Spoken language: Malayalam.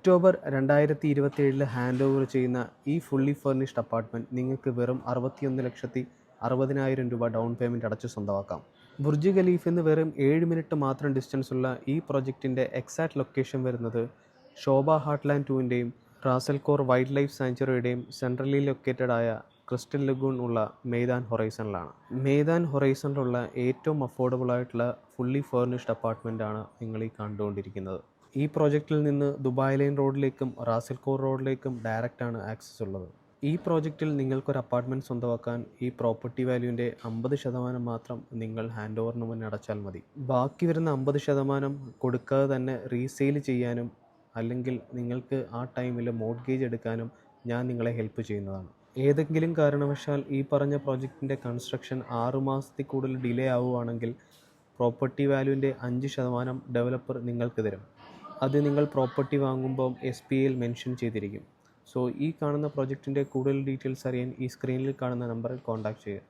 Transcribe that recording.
ഒക്ടോബർ 2027 ഹാൻഡ് ഓവർ ചെയ്യുന്ന ഈ ഫുള്ളി ഫർണിഷ്ഡ് അപ്പാർട്ട്മെൻറ്റ് നിങ്ങൾക്ക് വെറും 61,60,000 രൂപ ഡൗൺ പേയ്മെൻറ്റ് അടച്ച് സ്വന്തമാക്കാം. ബുർജ് ഖലീഫിൽ നിന്ന് വെറും 7 മിനിറ്റ് മാത്രം ഡിസ്റ്റൻസ് ഉള്ള ഈ പ്രോജക്റ്റിൻ്റെ എക്സാക്ട് ലൊക്കേഷൻ വരുന്നത് ശോഭ ഹാർട്ട്ലാൻഡ് 2ൻ്റെയും റാസൽകോർ വൈൽഡ് ലൈഫ് സാങ്ച്വറിയുടെയും സെൻട്രലി ലൊക്കേറ്റഡ് ആയ ക്രിസ്റ്റൽ ലഗൂൺ ഉള്ള മെയ്ദാൻ ഹൊറൈസണിലാണ്. മെയ്ദാൻ ഹൊറൈസണിലുള്ള ഏറ്റവും അഫോർഡബിൾ ആയിട്ടുള്ള ഫുള്ളി ഫർണിഷ്ഡ് അപ്പാർട്ട്മെൻറ്റാണ് നിങ്ങൾ ഈ കണ്ടുകൊണ്ടിരിക്കുന്നത്. ഈ പ്രോജക്റ്റിൽ നിന്ന് ദുബായ് ലൈൻ റോഡിലേക്കും റാസൽകോർ റോഡിലേക്കും ഡയറക്റ്റാണ് ആക്സസ് ഉള്ളത്. ഈ പ്രോജക്റ്റിൽ നിങ്ങൾക്കൊരു അപ്പാർട്ട്മെൻറ്റ് സ്വന്തമാക്കാൻ ഈ പ്രോപ്പർട്ടി വാല്യൂവിൻ്റെ 50% മാത്രം നിങ്ങൾ ഹാൻഡ് ഓവറിന് മുന്നേ അടച്ചാൽ മതി. ബാക്കി വരുന്ന 50% കൊടുക്കാതെ തന്നെ റീസെയിൽ ചെയ്യാനും അല്ലെങ്കിൽ നിങ്ങൾക്ക് ആ ടൈമിൽ മോർട്ട്ഗേജ് എടുക്കാനും ഞാൻ നിങ്ങളെ ഹെൽപ്പ് ചെയ്യുന്നതാണ്. ഏതെങ്കിലും കാരണവശാൽ ഈ പറഞ്ഞ പ്രോജക്റ്റിൻ്റെ കൺസ്ട്രക്ഷൻ 6 മാസത്തിൽ കൂടുതൽ ഡിലേ ആവുകയാണെങ്കിൽ പ്രോപ്പർട്ടി വാല്യൂവിൻ്റെ 5% ഡെവലപ്പർ നിങ്ങൾക്ക് തരും. അത് നിങ്ങൾ പ്രോപ്പർട്ടി വാങ്ങുമ്പോൾ SPAയിൽ മെൻഷൻ ചെയ്തിരിക്കും. സോ ഈ കാണുന്ന പ്രോജക്റ്റിൻ്റെ കൂടുതൽ ഡീറ്റെയിൽസ് അറിയാൻ ഈ സ്ക്രീനിൽ കാണുന്ന നമ്പറിൽ കോൺടാക്റ്റ് ചെയ്യുക.